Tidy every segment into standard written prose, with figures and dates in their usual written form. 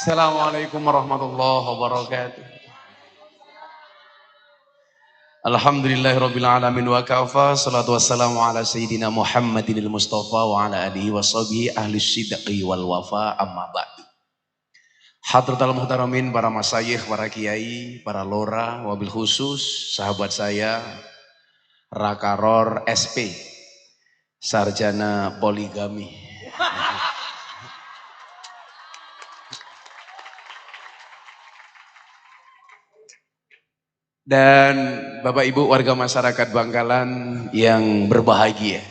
Assalamualaikum warahmatullahi wabarakatuh. Alhamdulillahirabbil alamin wa kafa, salatu wassalamu ala sayyidina Muhammadinil Mustafa wa ala alihi washabihi ahli sidqi wal wafa, amma ba'du. Hadratal muhtaramin, para masyayikh, para kiai, para lora, wabil khusus sahabat saya Rakaror SP, sarjana poligami. Dan Bapak Ibu warga masyarakat Bangkalan yang berbahagia.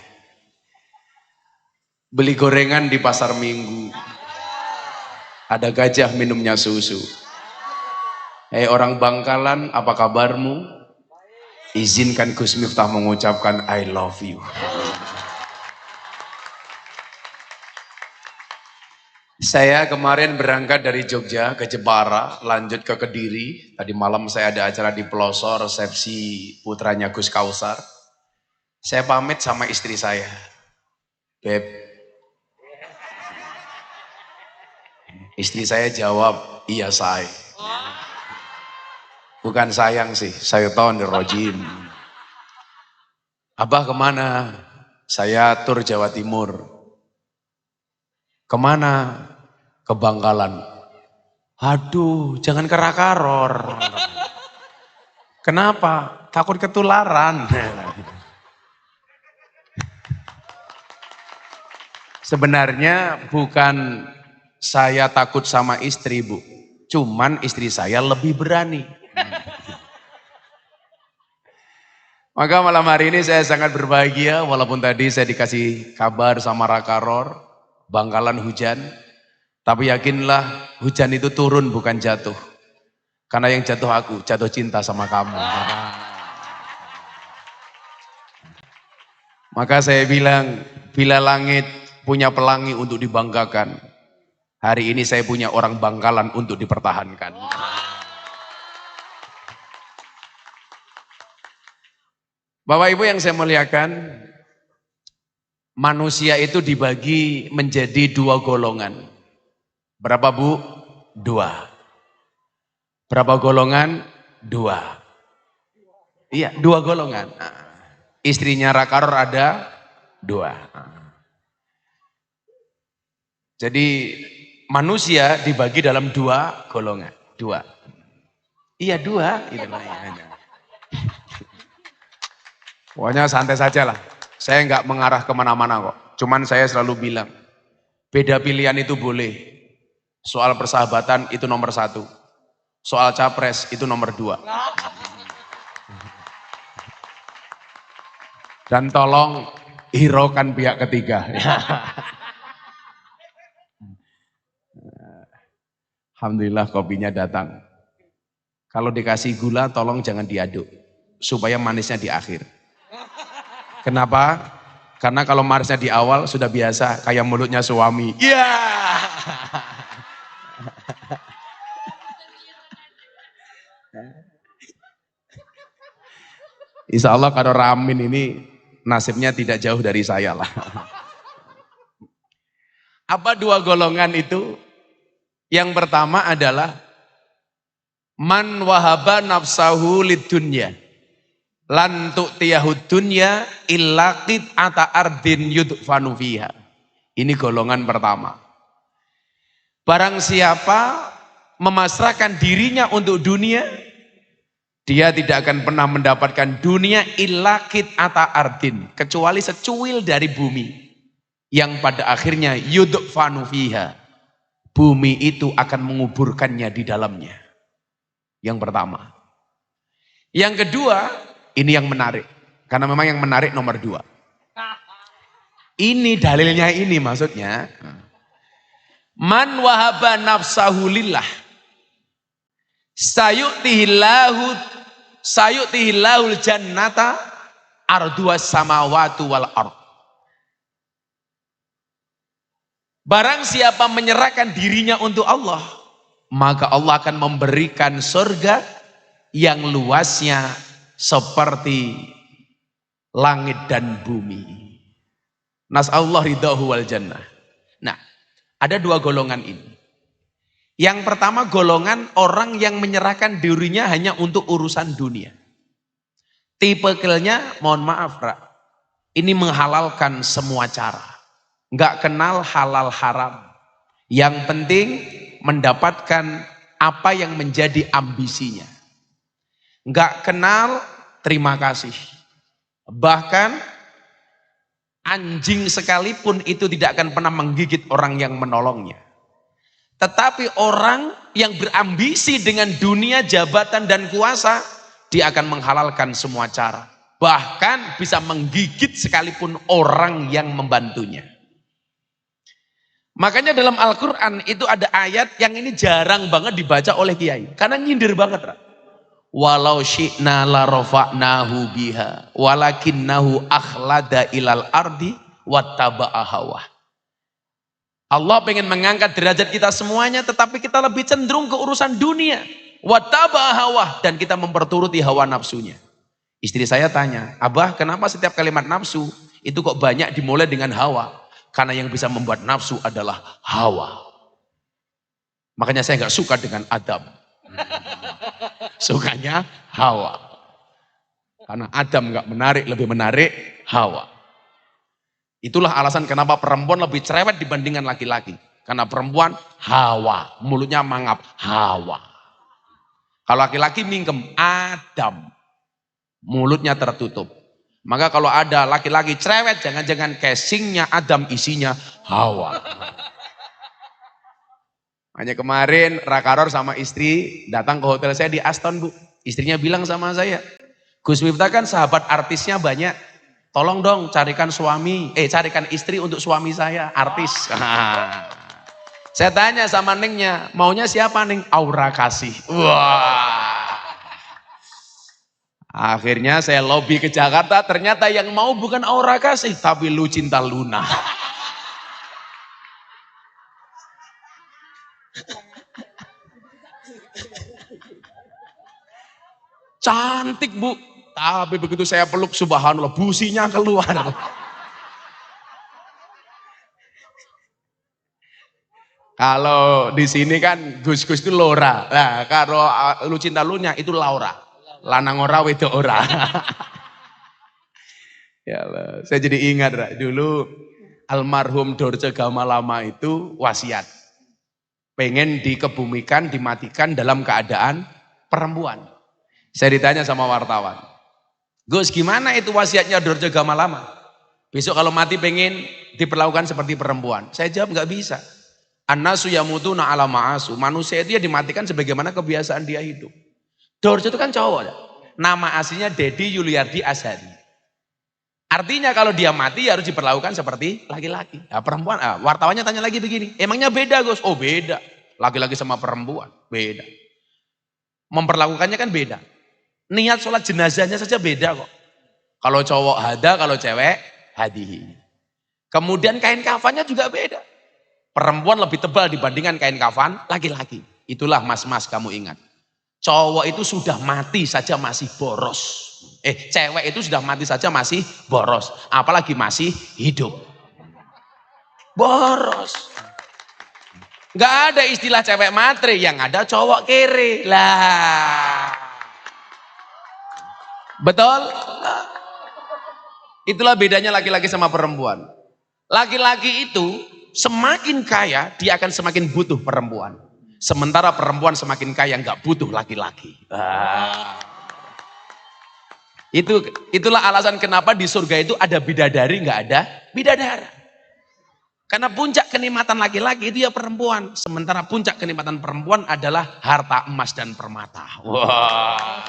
Beli gorengan di pasar Minggu. Ada gajah minumnya susu. Hei orang Bangkalan, apa kabarmu? Izinkan Gus Miftah mengucapkan I love you. Saya kemarin berangkat dari Jogja ke Jepara, lanjut ke Kediri. Tadi malam saya ada acara di pelosor resepsi putranya Gus Kausar. Saya pamit sama istri saya. Beb. Istri saya jawab, iya say. Bukan sayang sih, syaitonir rajim. Abah kemana? Saya tur Jawa Timur. Kemana? Ke Bangkalan. Aduh, jangan ke Rakaror. Kenapa? Takut ketularan. Sebenarnya bukan saya takut sama istri, Bu. Cuman istri saya lebih berani. Maka malam hari ini saya sangat berbahagia, walaupun tadi saya dikasih kabar sama Rakaror, Bangkalan hujan. Tapi yakinlah hujan itu turun bukan jatuh. Karena yang jatuh aku, jatuh cinta sama kamu. Maka saya bilang, bila langit punya pelangi untuk dibanggakan, hari ini saya punya orang Bangkalan untuk dipertahankan. Bapak Ibu yang saya muliakan, manusia itu dibagi menjadi dua golongan. Berapa Bu? Dua. Berapa golongan? Dua. Iya, dua golongan. Istrinya Rakaror ada dua. Jadi manusia dibagi dalam dua golongan. Dua. Iya dua. Pokoknya santai saja lah. Saya nggak mengarah kemana-mana kok. Cuman saya selalu bilang, beda pilihan itu boleh. Soal persahabatan itu nomor 1. Soal capres itu nomor 2. Dan tolong hiraukan pihak ketiga. Alhamdulillah kopinya datang. Kalau dikasih gula tolong jangan diaduk. Supaya manisnya di akhir. Kenapa? Karena kalau manisnya di awal sudah biasa kayak mulutnya suami. Iya. Insya Allah kalau Ramin ini nasibnya tidak jauh dari saya lah. Apa dua golongan itu? Yang pertama adalah man wahaba nafsahu lidunya lan tu'tiyahud dunya illa qit'ata ardin yudfanu fiha. Ini golongan pertama. Barang siapa memasrahkan dirinya untuk dunia, dia tidak akan pernah mendapatkan dunia illa qit'ata ardin, kecuali secuil dari bumi yang pada akhirnya yudfanu fiha. Bumi itu akan menguburkannya di dalamnya. Yang pertama. Yang kedua, ini yang menarik. Karena memang yang menarik nomor 2. Ini dalilnya ini maksudnya. Man wahaba nafsahu lillah. Sayu'tihillahul jannata arduas samawatu wal ard. Barang siapa menyerahkan dirinya untuk Allah, maka Allah akan memberikan surga yang luasnya seperti langit dan bumi. Nas'allahu ridhahu wal jannah. Nah, ada dua golongan ini. Yang pertama golongan orang yang menyerahkan dirinya hanya untuk urusan dunia. Tipikalnya, mohon maaf Ra, ini menghalalkan semua cara. Nggak kenal halal haram. Yang penting mendapatkan apa yang menjadi ambisinya. Nggak kenal terima kasih. Bahkan anjing sekalipun itu tidak akan pernah menggigit orang yang menolongnya. Tetapi orang yang berambisi dengan dunia, jabatan dan kuasa, dia akan menghalalkan semua cara. Bahkan bisa menggigit sekalipun orang yang membantunya. Makanya dalam Al-Quran itu ada ayat yang ini jarang banget dibaca oleh kiai. Karena nyindir banget. Walau syi'na la rafa'nahu biha walakinnahu akhlada ilal ardi wattaba'a hawa. Allah pengen mengangkat derajat kita semuanya, tetapi kita lebih cenderung ke urusan dunia. Wattaba'a hawa, dan kita memperturuti hawa nafsunya. Istri saya tanya, Abah kenapa setiap kalimat nafsu itu kok banyak dimulai dengan hawa? Karena yang bisa membuat nafsu adalah hawa. Makanya saya nggak suka dengan Adam. Sukanya Hawa. Karena Adam nggak menarik, lebih menarik Hawa. Itulah alasan kenapa perempuan lebih cerewet dibandingkan laki-laki. Karena perempuan Hawa, mulutnya mangap Hawa. Kalau laki-laki mingkem Adam, mulutnya tertutup. Maka kalau ada laki-laki cerewet, jangan-jangan casingnya Adam, isinya Hawa. Hanya kemarin Rakaror sama istri datang ke hotel saya di Aston Bu. Istrinya bilang sama saya, Gus Miftah kan sahabat artisnya banyak. Tolong dong carikan carikan istri untuk suami saya, artis. Saya tanya sama Nengnya, maunya siapa Neng? Aura Kasih. Wah. Akhirnya saya lobby ke Jakarta, ternyata yang mau bukan Aura Kasih, tapi Lucinta Luna. Cantik Bu, tapi begitu saya peluk subhanallah businya keluar. Kalau di sini kan Gus-gus itu Lora. Nah, kalau Lucinta Lunya itu Laura. Lanang ora wedok ora. Ya Allah, saya jadi ingat dulu almarhum Dorce Gamalama itu wasiat. Pengen dikebumikan, dimatikan dalam keadaan perempuan. Saya ditanya sama wartawan, Gus gimana itu wasiatnya Dorce Gamalama? Besok kalau mati pengen diperlakukan seperti perempuan. Saya jawab nggak bisa. An-nasu yamutuna ala ma'asu. Manusia itu ya dimatikan sebagaimana kebiasaan dia hidup. Dorce itu kan cowok. Nama aslinya Dedi Yuliardi Azhari. Artinya kalau dia mati ya harus diperlakukan seperti laki-laki. Nah, perempuan, wartawannya tanya lagi begini, emangnya beda Gus? Oh beda. Laki-laki sama perempuan, beda. Memperlakukannya kan beda. Niat sholat jenazahnya saja beda kok. Kalau cowok hada, kalau cewek hadihi. Kemudian kain kafannya juga beda. Perempuan lebih tebal dibandingkan kain kafan laki-laki. Itulah mas-mas kamu ingat. Cowok itu sudah mati saja masih boros. Cewek itu sudah mati saja masih boros. Apalagi masih hidup. Boros. Gak ada istilah cewek matre, yang ada cowok kere. Lah. Betul? Itulah bedanya laki-laki sama perempuan. Laki-laki itu semakin kaya, dia akan semakin butuh perempuan. Sementara perempuan semakin kaya nggak butuh laki-laki. Itulah alasan kenapa di surga itu ada bidadari, nggak ada bidadara. Karena puncak kenikmatan laki-laki itu ya perempuan. Sementara puncak kenikmatan perempuan adalah harta emas dan permata. Wah.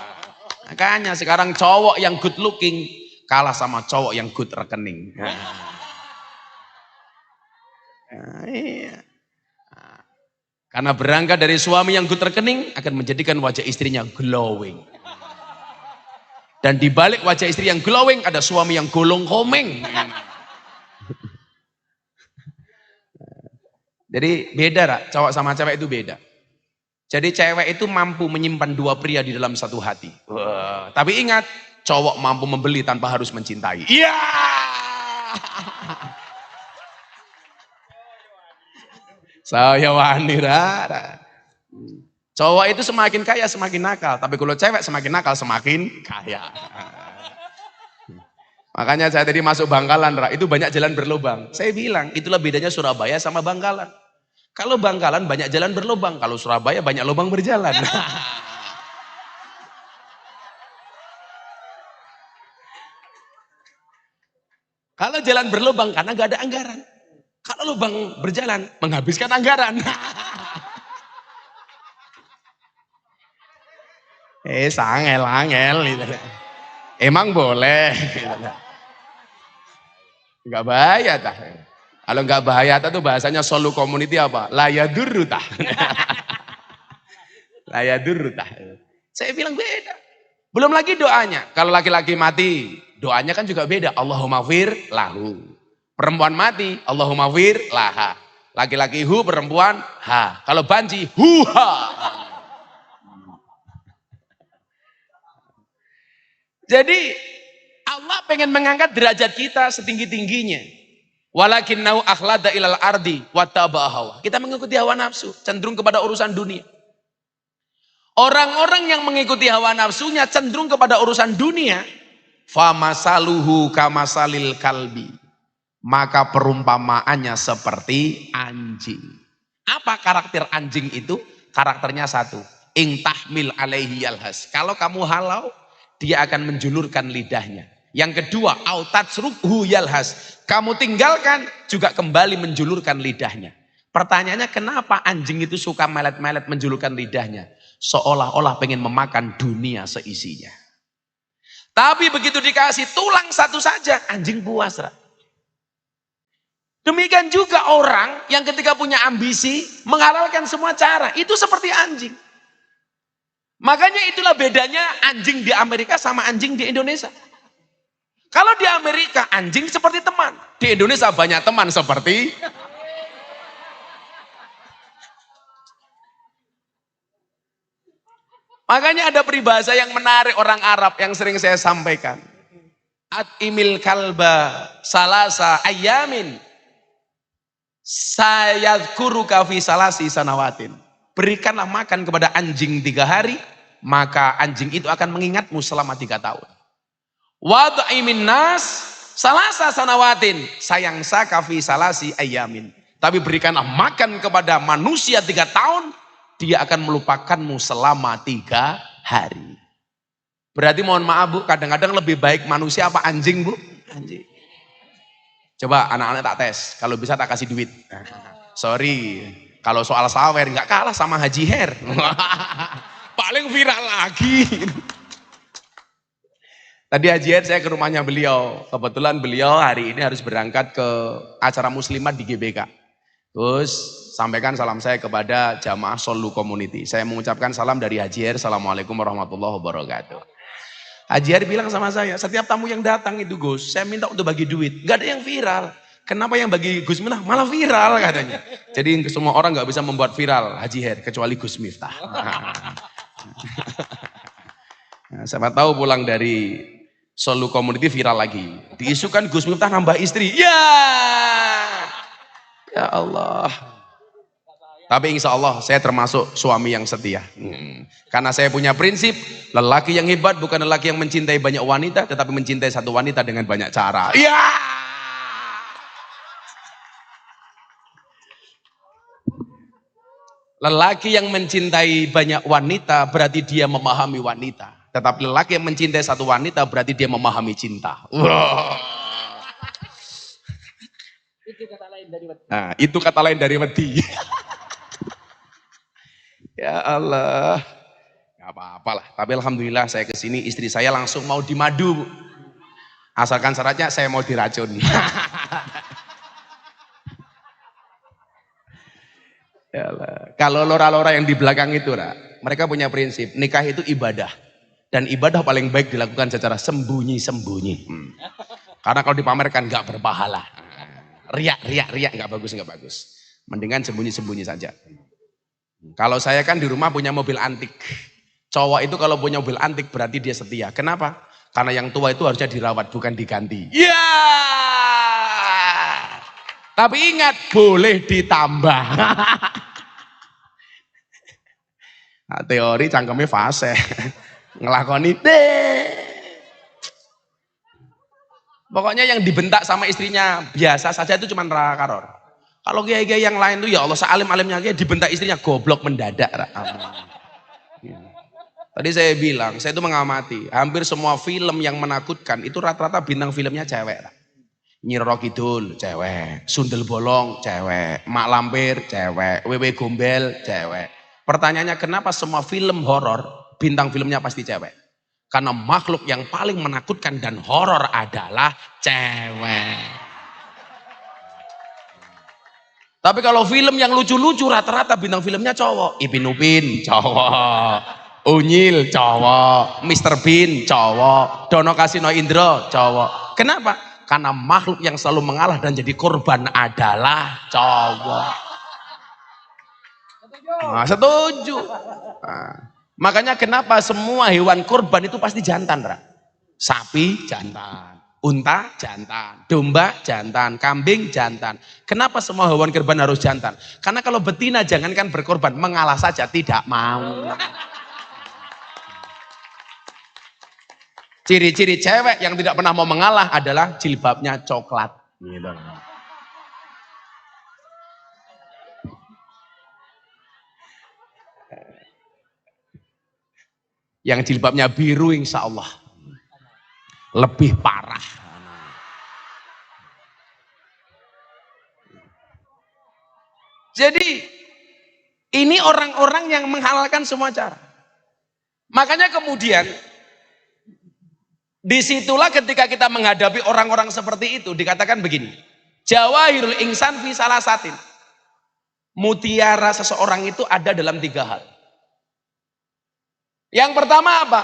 Makanya sekarang cowok yang good looking kalah sama cowok yang good rekening. Iya. Karena berangkat dari suami yang good rekening akan menjadikan wajah istrinya glowing. Dan di balik wajah istri yang glowing ada suami yang golong komeng. Jadi beda cowok sama cewek itu beda. Jadi cewek itu mampu menyimpan dua pria di dalam satu hati. Tapi ingat, cowok mampu membeli tanpa harus mencintai. Iya. Saya wani. Cowok itu semakin kaya semakin nakal, tapi kalau cewek semakin nakal semakin kaya. Makanya saya tadi masuk Bangkalan, itu banyak jalan berlubang. Saya bilang, itulah bedanya Surabaya sama Bangkalan. Kalau Bangkalan banyak jalan berlubang, kalau Surabaya banyak lubang berjalan. Kalau jalan berlubang karena gak ada anggaran. Kalau lubang berjalan menghabiskan anggaran. Sangel-angel gitu. Emang boleh. Enggak bahaya tah. Kalau enggak bahaya tah tuh bahasanya solu community apa? Layadurru tah. Layadurru tah. Saya bilang beda. Belum lagi doanya. Kalau laki-laki mati, doanya kan juga beda. Allahumma fir lahu. Perempuan mati, Allahumma fir laha. Laki-laki hu, perempuan ha. Kalau banci, huha. Jadi Allah pengen mengangkat derajat kita setinggi-tingginya. Walakinnau akhlada ilal ardi wattaba'a hawa. Kita mengikuti hawa nafsu, cenderung kepada urusan dunia. Orang-orang yang mengikuti hawa nafsunya cenderung kepada urusan dunia, famasaluhu kamasalil kalbi. Maka perumpamaannya seperti anjing. Apa karakter anjing itu? Karakternya satu, ing tahmil alaihi yalhas. Kalau kamu halau, dia akan menjulurkan lidahnya. Yang kedua, autatsrukhu yalhas. Kamu tinggalkan, juga kembali menjulurkan lidahnya. Pertanyaannya, kenapa anjing itu suka melet-melet menjulurkan lidahnya? Seolah-olah pengen memakan dunia seisinya. Tapi begitu dikasih tulang satu saja, anjing puas. Demikian juga orang yang ketika punya ambisi, menghalalkan semua cara. Itu seperti anjing. Makanya itulah bedanya anjing di Amerika sama anjing di Indonesia. Kalau di Amerika anjing seperti teman, di Indonesia banyak teman seperti makanya ada peribahasa yang menarik orang Arab yang sering saya sampaikan. At-imil kalba salasa ayamin sayadkuruka fi salasi sanawatin. Berikanlah makan kepada anjing 3 hari, maka anjing itu akan mengingatmu selama 3 tahun. Wad'imin nas salasa sanawatin sayang saka fi salasi ayamin. Tapi berikanlah makan kepada manusia 3 tahun, dia akan melupakanmu selama 3 hari. Berarti mohon maaf Bu, kadang-kadang lebih baik manusia apa anjing Bu? Anjing. Coba anak-anak tak tes, kalau bisa tak kasih duit. Sorry, kalau soal sawer nggak kalah sama Haji Her. Paling viral lagi. Tadi Haji Her saya ke rumahnya beliau. Kebetulan beliau hari ini harus berangkat ke acara muslimat di GBK. Terus sampaikan salam saya kepada jamaah Solu Community. Saya mengucapkan salam dari Haji Her. Assalamualaikum warahmatullahi wabarakatuh. Haji Her bilang sama saya, setiap tamu yang datang itu Gus, saya minta untuk bagi duit. Gak ada yang viral. Kenapa yang bagi Gus Miftah malah viral katanya. Jadi semua orang gak bisa membuat viral Haji Her kecuali Gus Miftah. Nah, siapa tahu pulang dari Solu Community viral lagi. Diisukan Gus Miftah nambah istri. Ya Allah. Tapi insya Allah saya termasuk suami yang setia. Karena saya punya prinsip, lelaki yang hebat bukan lelaki yang mencintai banyak wanita, tetapi mencintai satu wanita dengan banyak cara. Ya. Lelaki yang mencintai banyak wanita berarti dia memahami wanita. Tetapi lelaki yang mencintai satu wanita berarti dia memahami cinta. Wow. Itu kata lain dari wedi. Nah, itu kata lain dari wedi. Ya Allah. Gak apa-apa lah. Tapi alhamdulillah saya kesini istri saya langsung mau dimadu. Asalkan syaratnya saya mau diracun. Ya Allah. Kalau lora-lora yang di belakang itu, mereka punya prinsip nikah itu ibadah dan ibadah paling baik dilakukan secara sembunyi-sembunyi. Karena kalau dipamerkan nggak berpahala. Riak nggak bagus. Mendingan sembunyi-sembunyi saja. Kalau saya kan di rumah punya mobil antik. Cowok itu kalau punya mobil antik berarti dia setia. Kenapa? Karena yang tua itu harusnya dirawat bukan diganti. Ya. Tapi ingat boleh ditambah. Nah, teori cangkemnya fase. Ngelakoni deh. Pokoknya yang dibentak sama istrinya biasa saja itu cuma rakaror. Kalau kiai-kiai yang lain tuh ya Allah sealim-alimnya kiai dibentak istrinya goblok mendadak. Tadi saya bilang, saya itu mengamati hampir semua film yang menakutkan itu rata-rata bintang filmnya cewek. Nyi Roro Kidul cewek, Sundel Bolong cewek, Mak Lampir cewek, Wewe Gombel cewek. Pertanyaannya kenapa semua film horor bintang filmnya pasti cewek? Karena makhluk yang paling menakutkan dan horor adalah cewek. Tapi kalau film yang lucu-lucu rata-rata bintang filmnya cowok. Ipin Upin cowok, Unyil cowok, Mr. Bean cowok, Dono Kasino Indro cowok. Kenapa? Karena makhluk yang selalu mengalah dan jadi korban adalah cowok. Nah, setuju. Nah. Makanya kenapa semua hewan kurban itu pasti jantan, Ra? Sapi jantan, unta jantan, domba jantan, kambing jantan. Kenapa semua hewan kurban harus jantan? Karena kalau betina jangankan berkorban, mengalah saja tidak mau. Ciri-ciri cewek yang tidak pernah mau mengalah adalah jilbabnya coklat. Gitu. Yang jilbabnya biru insya Allah lebih parah. Jadi ini orang-orang yang menghalalkan semua cara. Makanya kemudian disitulah ketika kita menghadapi orang-orang seperti itu dikatakan begini, Jawahirul Insan fi salasatin. Mutiara seseorang itu ada dalam 3 hal. Yang pertama apa?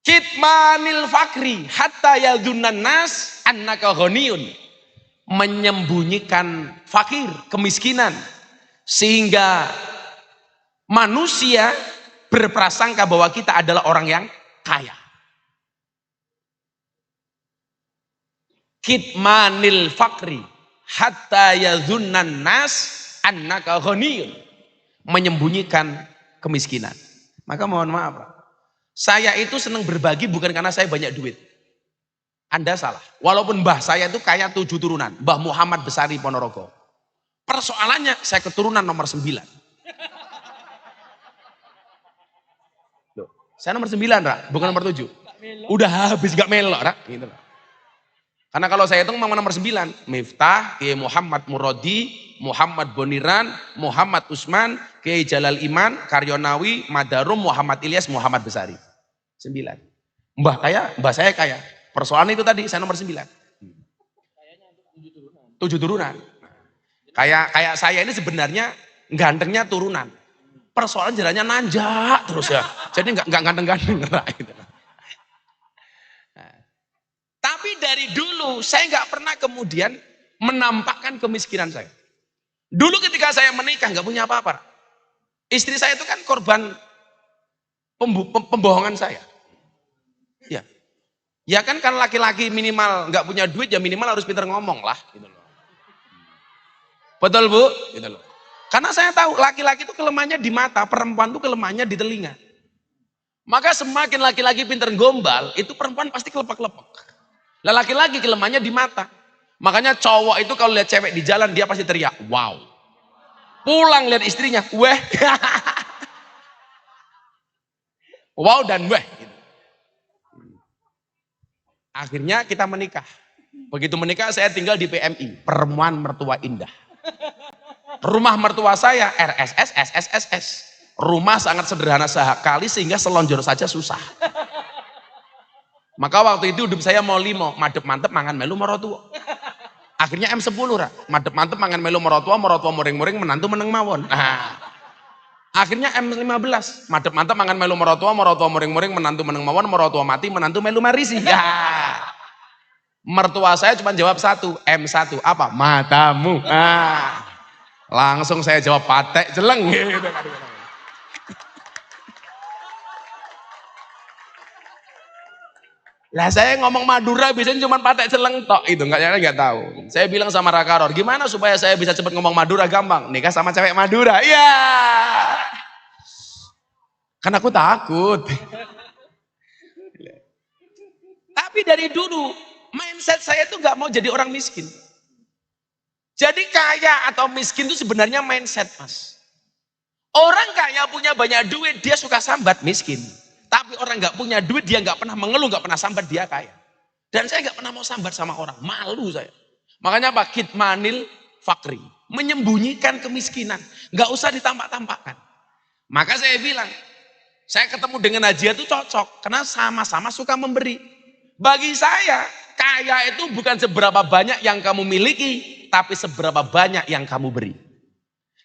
Kitmanil fakri hatta yadunnan nas annaka ghaniyun. Menyembunyikan fakir, kemiskinan sehingga manusia berprasangka bahwa kita adalah orang yang kaya. Kitmanil fakri hatta yadunnan nas annaka ghaniyun. Menyembunyikan kemiskinan. Maka mohon maaf, saya itu senang berbagi bukan karena saya banyak duit. Anda salah. Walaupun mbah saya itu kaya 7 turunan. Mbah Muhammad Besari Ponorogo. Persoalannya saya keturunan nomor 9. Loh, saya nomor 9, Ra, bukan nomor 7. Udah habis gak melok, Ra. Gitu. Karena kalau saya hitung nomor 9, Miftah, Kiai Muhammad Murodi, Muhammad Boniran, Muhammad Usman, Kiai Jalal Iman, Karyonawi, Madarum, Muhammad Ilyas, Muhammad Besari. 9. Mbah saya kaya. Persoalan itu tadi, saya nomor 9. 7 turunan. Kayak saya ini sebenarnya gantengnya turunan. Persoalan jalannya nanjak terus ya. Jadi nggak ganteng-ganteng. Gitu. Tapi dari dulu saya nggak pernah kemudian menampakkan kemiskinan saya. Dulu ketika saya menikah nggak punya apa-apa. Istri saya itu kan korban pembohongan saya. Ya, ya kan laki-laki minimal nggak punya duit ya minimal harus pintar ngomong lah. Gitu loh. Betul Bu? Gitu loh. Karena saya tahu laki-laki itu kelemahannya di mata, perempuan itu kelemahannya di telinga. Maka semakin laki-laki pintar gombal, itu perempuan pasti kelepek-kelepek. Laki-laki kelemahannya di mata. Makanya cowok itu kalau lihat cewek di jalan dia pasti teriak, wow. Pulang lihat istrinya, weh. Wow dan weh. Akhirnya kita menikah. Begitu menikah saya tinggal di PMI, Perumahan Mertua Indah. Rumah mertua saya RSS, SSSS. Rumah sangat sederhana sekali sehingga selonjor saja susah. Maka waktu itu hidup saya mau 5, madep mantep mangan melu marotua. Akhirnya M10 Ra, madep mantep mangan melu marotua muring-muring menantu meneng mawon. Nah, akhirnya M15, madep mantep mangan melu marotua muring-muring menantu meneng mawon, marotua mati menantu melu marisi. Ya. Mertua saya cuma jawab 1, M1, apa? Matamu. Nah, langsung saya jawab patek jeleng gitu. Lah saya ngomong Madura biasanya cuma patek celeng tok itu nggak tahu. Saya bilang sama Rakaror, gimana supaya saya bisa cepat ngomong Madura gampang? Nikah sama cewek Madura. Iya. Kan aku takut. Tapi dari dulu mindset saya itu nggak mau jadi orang miskin. Jadi kaya atau miskin itu sebenarnya mindset, Mas. Orang kaya punya banyak duit, dia suka sambat miskin. Tapi orang nggak punya duit, dia nggak pernah mengeluh, nggak pernah sambat, dia kaya. Dan saya nggak pernah mau sambat sama orang, malu saya. Makanya Pak Kitmanil Fakri, menyembunyikan kemiskinan, nggak usah ditampak-tampakkan. Maka saya bilang, saya ketemu dengan Najia itu cocok, karena sama-sama suka memberi. Bagi saya, kaya itu bukan seberapa banyak yang kamu miliki, tapi seberapa banyak yang kamu beri.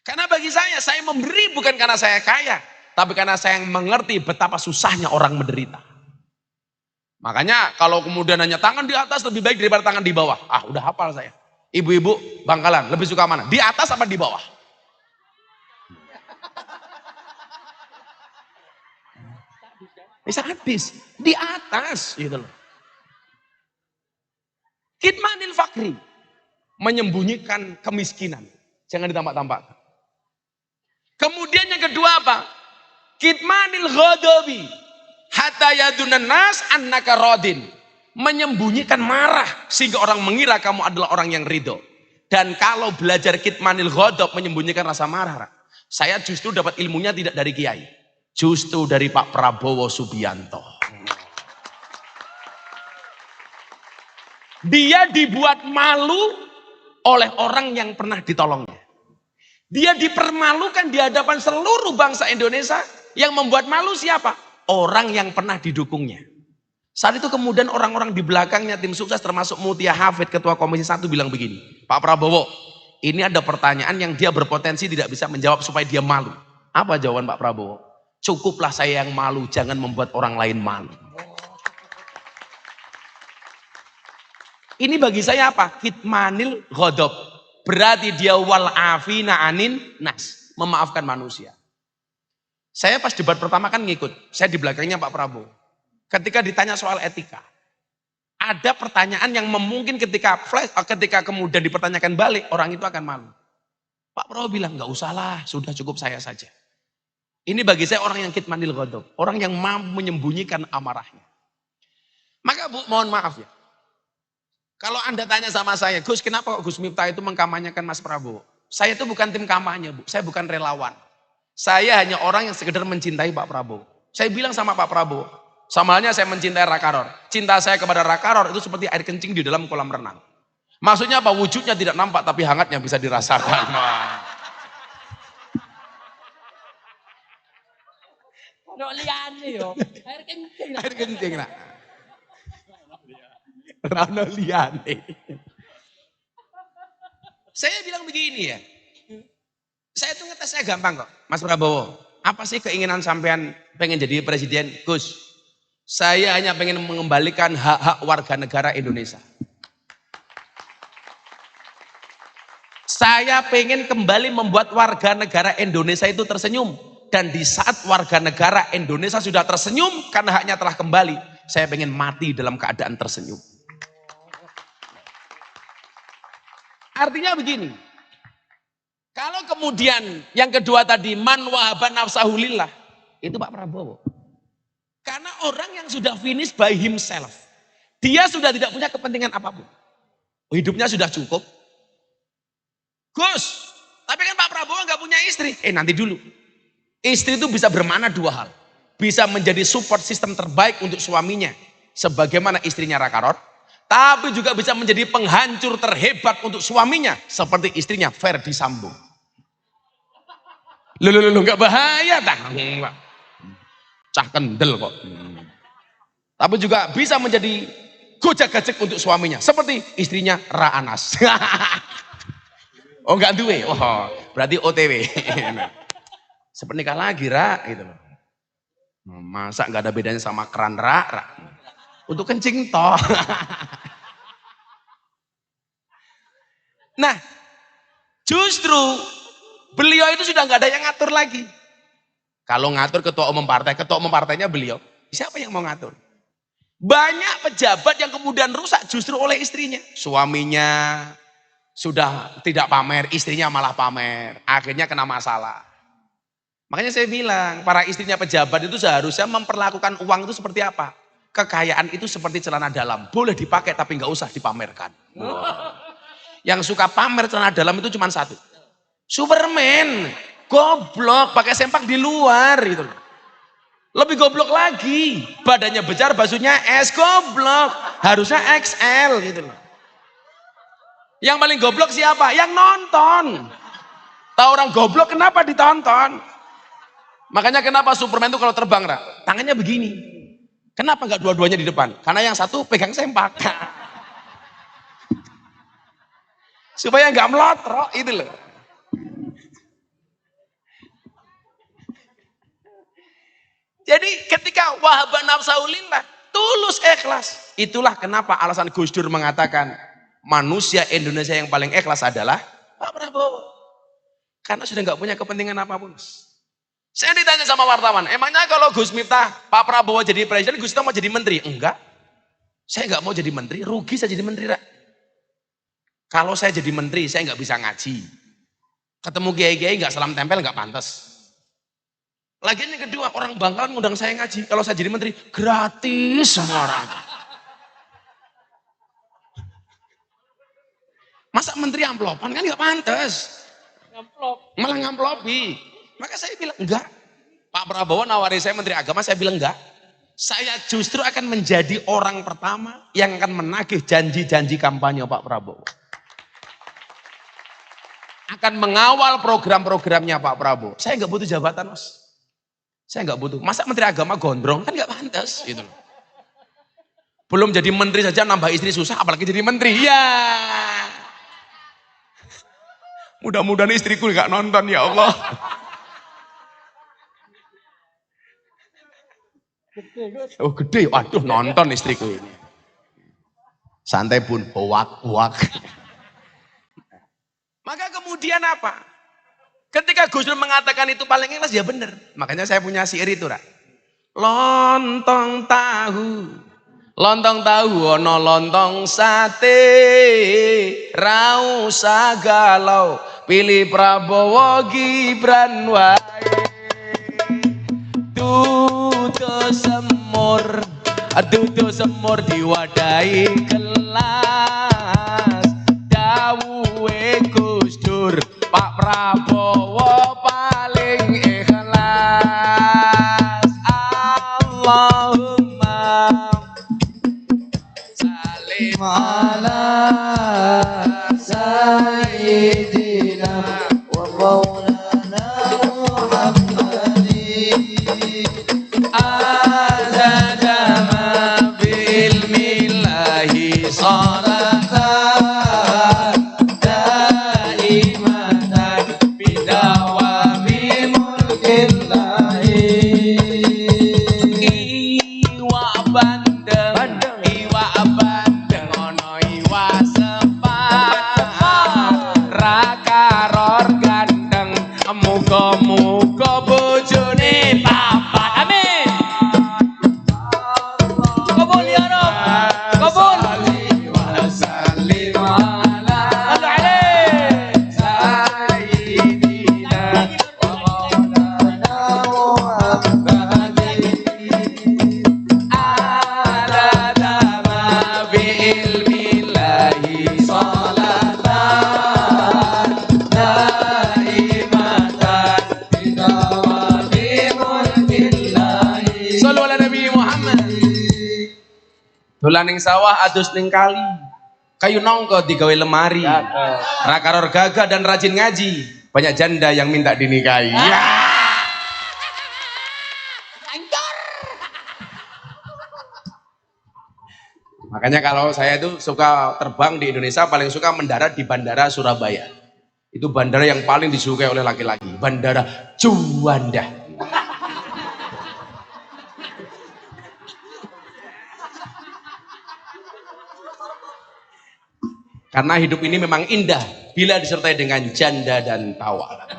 Karena bagi saya memberi bukan karena saya kaya, tapi karena saya mengerti betapa susahnya orang menderita. Makanya kalau kemudian hanya tangan di atas lebih baik daripada tangan di bawah. Ah, udah hafal saya. Ibu-ibu Bangkalan, lebih suka mana? Di atas apa di bawah? Bisa habis. Di atas gitu loh. Kitmanil Fakri menyembunyikan kemiskinan. Jangan ditampak-tampak. Kemudian yang kedua apa? Kitmanil ghadabi hatta yadunan nas annaka radin. Menyembunyikan marah sehingga orang mengira kamu adalah orang yang ridho. Dan kalau belajar kitmanil ghadab, menyembunyikan rasa marah, saya justru dapat ilmunya tidak dari kiai, justru dari Pak Prabowo Subianto. Dia dibuat malu oleh orang yang pernah ditolongnya. Dia dipermalukan di hadapan seluruh bangsa Indonesia. Yang membuat malu siapa? Orang yang pernah didukungnya. Saat itu kemudian orang-orang di belakangnya tim sukses termasuk Mutia Hafid, ketua komisi 1 bilang begini, Pak Prabowo, ini ada pertanyaan yang dia berpotensi tidak bisa menjawab supaya dia malu. Apa jawaban Pak Prabowo? Cukuplah saya yang malu, jangan membuat orang lain malu. Ini bagi saya apa? Kitmanil ghadab. Berarti dia wal afina anin nas. Memaafkan manusia. Saya pas debat pertama kan ngikut. Saya di belakangnya Pak Prabowo. Ketika ditanya soal etika. Ada pertanyaan yang memungkin ketika kemudian dipertanyakan balik, orang itu akan malu. Pak Prabowo bilang, nggak usahlah, sudah cukup saya saja. Ini bagi saya orang yang kitmanil ghadab. Orang yang mampu menyembunyikan amarahnya. Maka Bu, mohon maaf ya. Kalau Anda tanya sama saya, Gus, kenapa Gus Miftah itu mengkampanyekan Mas Prabowo? Saya itu bukan tim kampanye, Bu. Saya bukan relawan. Saya hanya orang yang sekedar mencintai Pak Prabowo. Saya bilang sama Pak Prabowo, sama halnya saya mencintai Rakaror. Cinta saya kepada Rakaror itu seperti air kencing di dalam kolam renang. Maksudnya apa? Wujudnya tidak nampak, tapi hangatnya bisa dirasakan. Ono liyane yo, air kencing. Air kencing lah. Rano liane. Saya bilang begini ya. Saya tuh ngetesnya gampang kok. Mas Prabowo, apa sih keinginan sampean pengen jadi presiden? Gus, saya hanya pengen mengembalikan hak-hak warga negara Indonesia. Saya pengen kembali membuat warga negara Indonesia itu tersenyum. Dan di saat warga negara Indonesia sudah tersenyum karena haknya telah kembali, saya pengen mati dalam keadaan tersenyum. Artinya begini, kalau kemudian yang kedua tadi, man wahaban nafsahu lillah, itu Pak Prabowo. Karena orang yang sudah finish by himself, dia sudah tidak punya kepentingan apapun. Hidupnya sudah cukup. Gus, tapi kan Pak Prabowo nggak punya istri. Nanti dulu. Istri itu bisa bermakna dua hal. Bisa menjadi support system terbaik untuk suaminya, sebagaimana istrinya Rakarot. Tapi juga bisa menjadi penghancur terhebat untuk suaminya, seperti istrinya Ferdi Sambo. Loh, nggak bahaya tak? Cah kendel kok. Tapi juga bisa menjadi gojek-gajek untuk suaminya, seperti istrinya Raanas. Oh nggak duwe, oh berarti OTW. Seperti nikah lagi Ra, gitu loh. Masa nggak ada bedanya sama keran Ra. Untuk kencing toh. Nah, justru beliau itu sudah nggak ada yang ngatur lagi. Kalau ngatur ketua umum partainya beliau. Siapa yang mau ngatur? Banyak pejabat yang kemudian rusak justru oleh istrinya. Suaminya sudah tidak pamer, istrinya malah pamer. Akhirnya kena masalah. Makanya saya bilang, para istrinya pejabat itu seharusnya memperlakukan uang itu seperti apa? Kekayaan itu seperti celana dalam, boleh dipakai tapi nggak usah dipamerkan. Yang suka pamer celana dalam itu cuma satu, Superman, goblok, pakai sempak di luar gitu. Lebih goblok lagi, badannya besar, basuhnya S, goblok, harusnya XL gitu loh. Yang paling goblok siapa? Yang nonton. Tahu orang goblok kenapa ditonton? Makanya kenapa Superman itu kalau terbang, tangannya begini. Kenapa nggak dua-duanya di depan? Karena yang satu pegang sempak. Supaya nggak melotrok itu loh. Jadi ketika wahaba nafsaulillah, tulus ikhlas. Itulah kenapa alasan Gus Dur mengatakan manusia Indonesia yang paling ikhlas adalah Pak Prabowo. Karena sudah nggak punya kepentingan apapun. Saya ditanya sama wartawan, emangnya kalau Gus Miftah, Pak Prabowo jadi presiden, Gus Miftah mau jadi menteri? Enggak. Saya nggak mau jadi menteri, rugi saya jadi menteri. Kalau saya jadi menteri, saya nggak bisa ngaji. Ketemu kiai-kiai nggak salam tempel, nggak pantas. Lagian yang kedua, orang Bangkalan ngundang saya ngaji. Kalau saya jadi menteri, gratis semua orang. Masa menteri amplopan kan nggak pantas. Ngamplop. Malah ngamplopi. Maka saya bilang enggak. Pak Prabowo nawari saya menteri agama, saya bilang enggak. Saya justru akan menjadi orang pertama yang akan menagih janji-janji kampanye Pak Prabowo. Akan mengawal program-programnya Pak Prabowo. Saya nggak butuh jabatan, Mas. Saya nggak butuh. Masa menteri agama gondrong kan nggak pantas gitu loh. Belum jadi menteri saja nambah istri susah, apalagi jadi menteri. Ya. Mudah-mudahan istriku nggak nonton ya Allah. Oh gede, waduh nonton istriku ini. Santai pun, hoak. Maka kemudian apa? Ketika Gus Dur mengatakan itu paling ikhlas, ya benar. Makanya saya punya syair itu, lontong tahu, ono lontong sate, ra usah galau, pilih Prabowo Gibran wae. Dudu semur diwadahi gelas, dawuhe Gus Dur, Pak Prabowo paling ikhlas. Allahumma salim ala sayyidina wa maulana Muhammadin. Muga-muga bojone papat. Amin. Kabul ya Rabb. Kabul. Dolan ning sawah adus ning kali, kayu nongko digawe lemari, rakaror gagah dan rajin ngaji, banyak janda yang minta dinikahi. Ya. Makanya kalau saya itu suka terbang di Indonesia, paling suka mendarat di Bandara Surabaya. Itu bandara yang paling disukai oleh laki-laki, Bandara Juanda. Karena hidup ini memang indah bila disertai dengan janda dan tawa.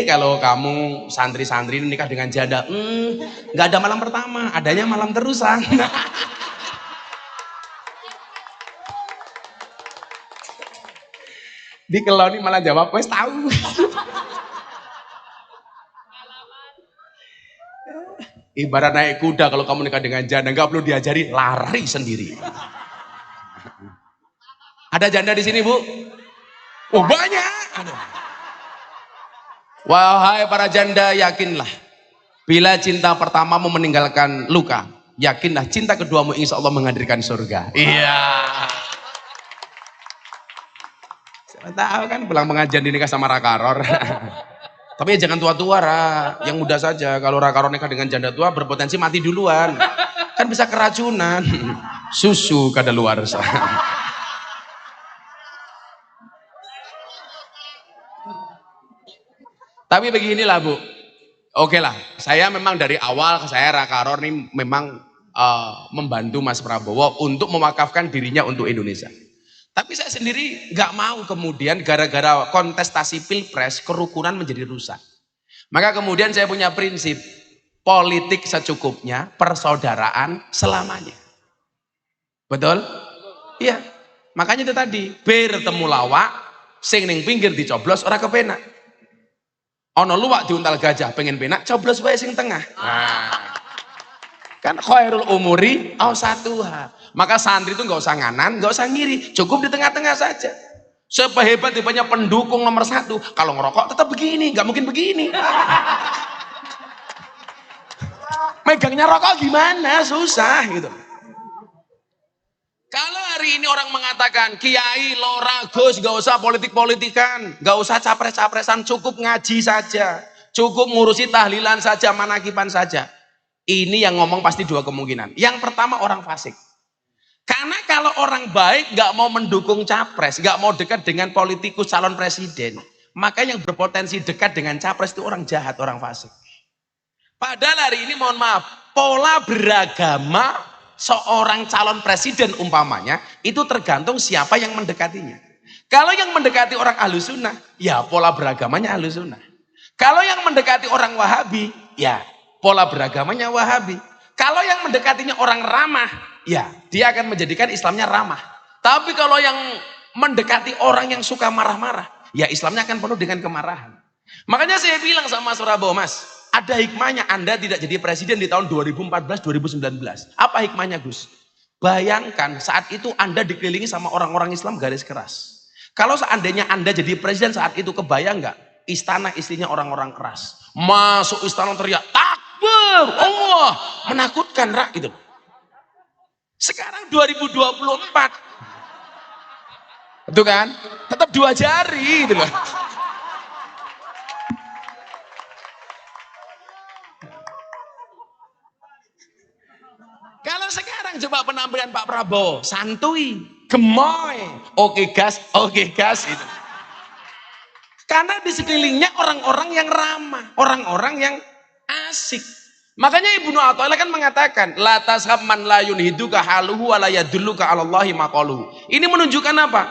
Kalau kamu santri-santri nikah dengan janda, nggak ada malam pertama, adanya malam terusan. Dikeloni malah jawab, wes tahu. Ibarat naik kuda, kalau kamu nikah dengan janda nggak perlu diajari, lari sendiri. Ada janda di sini, Bu? Oh, banyak. Wahai para janda, yakinlah bila cinta pertamamu meninggalkan luka, yakinlah cinta keduamu insya Allah menghadirkan surga. Iya. Siapa tahu kan pulang pengajian dinikah sama Rakaror. Tapi ya jangan tua-tua, Ra. Yang muda saja. Kalau Rakaror nikah dengan janda tua berpotensi mati duluan. Kan bisa keracunan. Susu kadaluarsa. Tapi beginilah, Bu. Oke lah, saya memang dari awal saya Rakaror ini memang membantu Mas Prabowo untuk mewakafkan dirinya untuk Indonesia. Tapi saya sendiri nggak mau kemudian gara-gara kontestasi pilpres kerukunan menjadi rusak. Maka kemudian saya punya prinsip politik secukupnya, persaudaraan selamanya. Betul? Iya. Makanya itu tadi bertemu lawak, sing ning pinggir dicoblos ora kepenak. Ono luwak diuntal gajah pengen penak, coblos wae sing tengah. Nah. Kan khairul umuri awsatuha. Maka santri itu nggak usah nganan, nggak usah ngiri, cukup di tengah-tengah saja. Sehebat hebatnya pendukung nomor 1, kalau ngerokok tetap begini, nggak mungkin begini. Megangnya rokok gimana? Susah gitu. Kalau hari ini orang mengatakan Kiai, Lora, Gus, nggak usah politik-politikan, nggak usah capres-capresan, cukup ngaji saja, cukup ngurusi tahlilan saja, manakipan saja. Ini yang ngomong pasti dua kemungkinan. Yang pertama orang fasik. Karena kalau orang baik nggak mau mendukung capres, nggak mau dekat dengan politikus calon presiden, maka yang berpotensi dekat dengan capres itu orang jahat, orang fasik. Padahal hari ini mohon maaf, pola beragama seorang calon presiden umpamanya itu tergantung siapa yang mendekatinya. Kalau yang mendekati orang Ahlus Sunnah, ya pola beragamanya Ahlus Sunnah. Kalau yang mendekati orang Wahabi, ya pola beragamanya Wahabi. Kalau yang mendekatinya orang ramah, ya dia akan menjadikan Islamnya ramah. Tapi kalau yang mendekati orang yang suka marah-marah, ya Islamnya akan penuh dengan kemarahan. Makanya saya bilang sama Mas Prabowo, Mas, ada hikmahnya Anda tidak jadi presiden di tahun 2014-2019. Apa hikmahnya, Gus? Bayangkan saat itu Anda dikelilingi sama orang-orang Islam garis keras. Kalau seandainya Anda jadi presiden saat itu, kebayang nggak? Istana istrinya orang-orang keras. Masuk istana teriak, takbir, Allah, menakutkan, rak gitu. Sekarang 2024, itu kan, tetap dua jari gitu loh. Kalau sekarang coba penampilan Pak Prabowo, santuy, gemoy, oke gas itu. Karena di sekelilingnya orang-orang yang ramah, orang-orang yang asik. Makanya Ibnu Athaillah kan mengatakan, la tashab man la yunhiduka haluhu wa la yadulluka 'alallahi maqaluhu. Ini menunjukkan apa?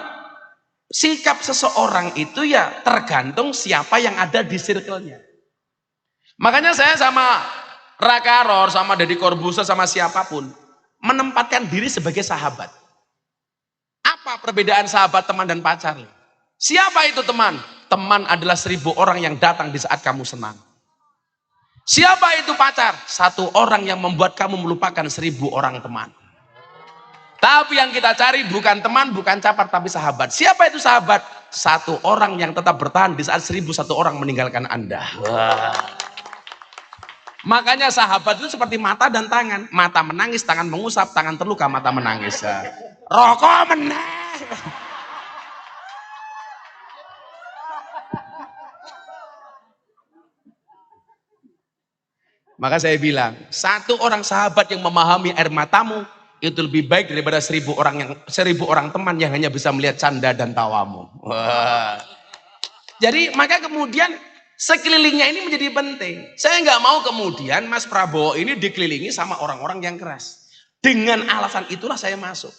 Sikap seseorang itu ya tergantung siapa yang ada di circle-nya. Makanya saya sama Rakaror, sama Deddy Corbuzier, sama siapapun menempatkan diri sebagai sahabat. Apa perbedaan sahabat, teman, dan pacar? Siapa itu teman? Teman adalah 1000 orang yang datang di saat kamu senang. Siapa itu pacar? 1 orang yang membuat kamu melupakan 1000 orang teman. Tapi yang kita cari bukan teman, bukan capar, tapi sahabat. Siapa itu sahabat? 1 orang yang tetap bertahan di saat 1001 orang meninggalkan Anda. Wah. Makanya sahabat itu seperti mata dan tangan. Mata menangis, tangan mengusap, tangan terluka, mata menangis. Rokok menang. Maka saya bilang, 1 orang sahabat yang memahami air matamu itu lebih baik daripada 1000 orang teman yang hanya bisa melihat canda dan tawamu. Wah. Jadi maka kemudian sekelilingnya ini menjadi penting. Saya nggak mau kemudian Mas Prabowo ini dikelilingi sama orang-orang yang keras. Dengan alasan itulah saya masuk.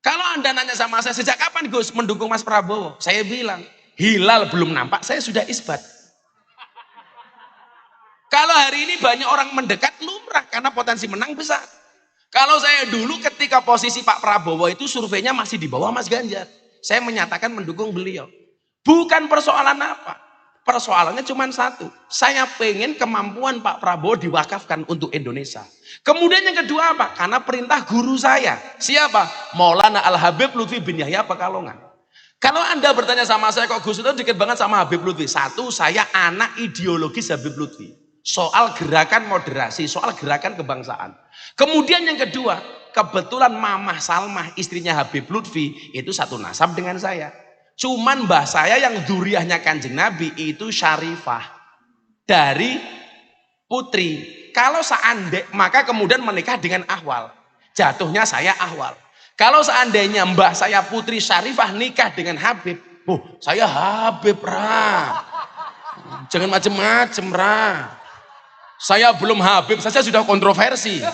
Kalau Anda nanya sama saya, sejak kapan Gus mendukung Mas Prabowo? Saya bilang, hilal belum nampak, saya sudah isbat. Kalau hari ini banyak orang mendekat, lumrah karena potensi menang besar. Kalau saya dulu ketika posisi Pak Prabowo itu surveinya masih di bawah Mas Ganjar. Saya menyatakan mendukung beliau. Bukan persoalan apa. Persoalannya cuma satu. Saya pengen kemampuan Pak Prabowo diwakafkan untuk Indonesia. Kemudian yang kedua apa? Karena perintah guru saya. Siapa? Maulana Al-Habib Lutfi bin Yahya Pekalongan. Kalau Anda bertanya sama saya, kok Gus Dur dikit banget sama Habib Lutfi? Satu, saya anak ideologis Habib Lutfi. Soal gerakan moderasi, soal gerakan kebangsaan. Kemudian yang kedua, kebetulan Mamah Salmah, istrinya Habib Lutfi, itu satu nasab dengan saya. Cuman mbah saya yang duriahnya Kanjeng Nabi itu Syarifah dari putri. Kalau seandainya maka kemudian menikah dengan Ahwal. Jatuhnya saya Ahwal. Kalau seandainya mbah saya putri Syarifah nikah dengan Habib, oh saya Habib ra. Jangan macem-macem ra. Saya belum Habib saja sudah kontroversi.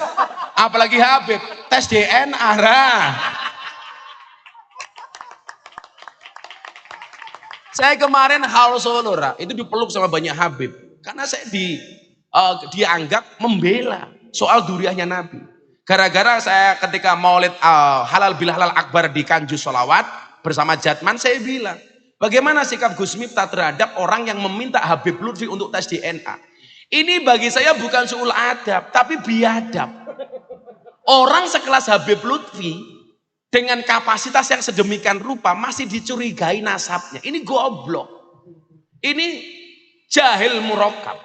Apalagi Habib, tes DNA ra. Saya kemarin hal Solo, itu dipeluk sama banyak Habib. Karena saya dianggap membela soal duriahnya Nabi. Gara-gara saya ketika maulid halal bilhalal akbar di Kanjus Sholawat bersama Jatman, saya bilang, bagaimana sikap Gus Miftah terhadap orang yang meminta Habib Lutfi untuk tes DNA? Ini bagi saya bukan suul adab, tapi biadab. Orang sekelas Habib Lutfi, dengan kapasitas yang sedemikian rupa masih dicurigai nasabnya. Ini goblok. Ini jahil murakkab.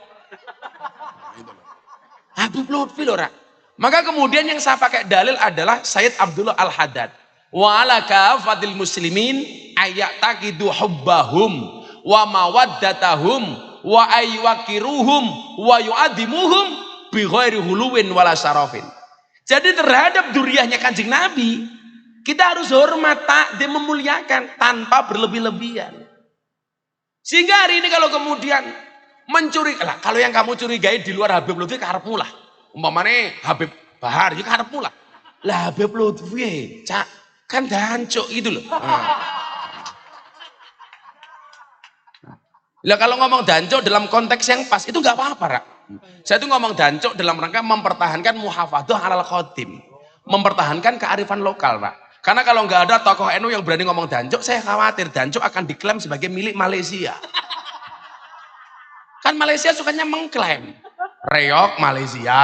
Habib Lutfi loh, Ra. Maka kemudian yang saya pakai dalil adalah Sayyid Abdullah Al-Haddad. Wa ala kafatil muslimin ayataqidu hubbahum wa mawaddatahum wa aywakiruhum wa yu'adimuhum bi ghairi huluwin wala syarafin. Jadi terhadap duriahnya Kanjeng Nabi, kita harus hormat, takdim, memuliakan tanpa berlebih-lebihan. Sehingga hari ini kalau kemudian mencuri, lah kalau yang kamu curigai di luar Habib Lutfi karepmu lah. Umpamanya Habib Bahar, ya karepmu lah. Lah Habib Lutfi, cak, kan dancuk gitu loh. Lah kalau ngomong dancuk dalam konteks yang pas, itu nggak apa-apa, Rak. Saya tuh ngomong dancuk dalam rangka mempertahankan muhafadzah alal khotim. Mempertahankan kearifan lokal, Pak. Karena kalau nggak ada tokoh NU yang berani ngomong dancuk, saya khawatir dancuk akan diklaim sebagai milik Malaysia. Kan Malaysia sukanya mengklaim. Reok Malaysia,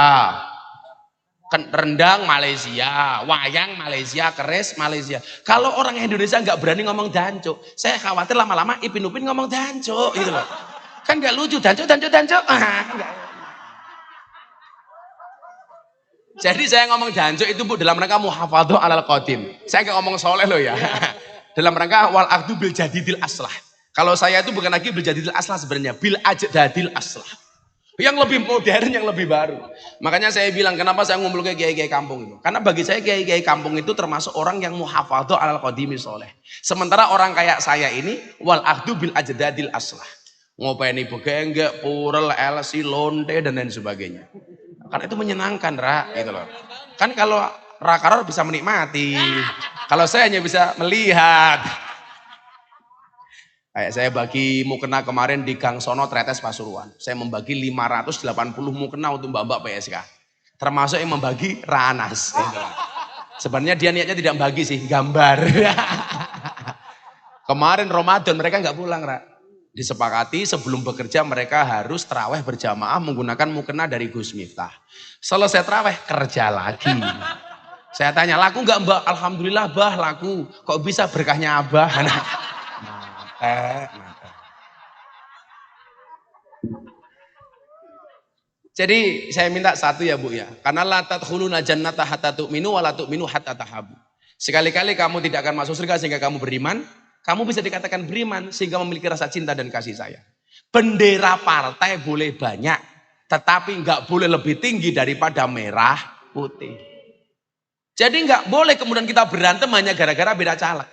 rendang Malaysia, wayang Malaysia, keris Malaysia. Kalau orang Indonesia nggak berani ngomong dancuk, saya khawatir lama-lama Ipin Upin ngomong dancuk, gitu loh. Kan nggak lucu, dancuk. Jadi saya ngomong dancuk itu Bu dalam rangka muhafadzah alal qadim. Saya nggak ngomong soleh loh ya. Dalam rangka wal aqdu bil jadidil aslah. Kalau saya itu bukan lagi bil jadidil aslah sebenarnya, bil ajdadil aslah. Yang lebih modern, yang lebih baru. Makanya saya bilang kenapa saya ngumpul ke kiai-kiai kampung itu. Karena bagi saya kiai-kiai kampung itu termasuk orang yang muhafadzah alal qadimi soleh. Sementara orang kayak saya ini wal aqdu bil ajdadil aslah. Ngopeni begenggek, purel, elsi, lonte dan lain sebagainya. Karena itu menyenangkan, Ra, gitu loh. Kan kalau Rakaror bisa menikmati, kalau saya hanya bisa melihat. Kayak saya bagi mukena kemarin di Gang Sono Tretes Pasuruan. Saya membagi 580 mukena untuk mbak-mbak PSK. Termasuk yang membagi Ranas. Gitu loh. Sebenarnya dia niatnya tidak membagi sih, gambar. Kemarin Ramadan mereka nggak pulang, Ra. Disepakati sebelum bekerja mereka harus terawih berjamaah menggunakan mukena dari Gus Miftah. Selesai terawih kerja lagi. Saya tanya, laku nggak Mbak? Alhamdulillah Bah laku. Kok bisa berkahnya Abah? Jadi saya minta satu ya Bu ya. Karena la tadkhuluna jannata hatta tu'minu wa la tu'minu hatta tahabu. Sekali-kali kamu tidak akan masuk surga sehingga kamu beriman. Kamu bisa dikatakan beriman sehingga memiliki rasa cinta dan kasih sayang. Bendera partai boleh banyak, tetapi nggak boleh lebih tinggi daripada merah putih. Jadi nggak boleh kemudian kita berantem hanya gara-gara beda caleg.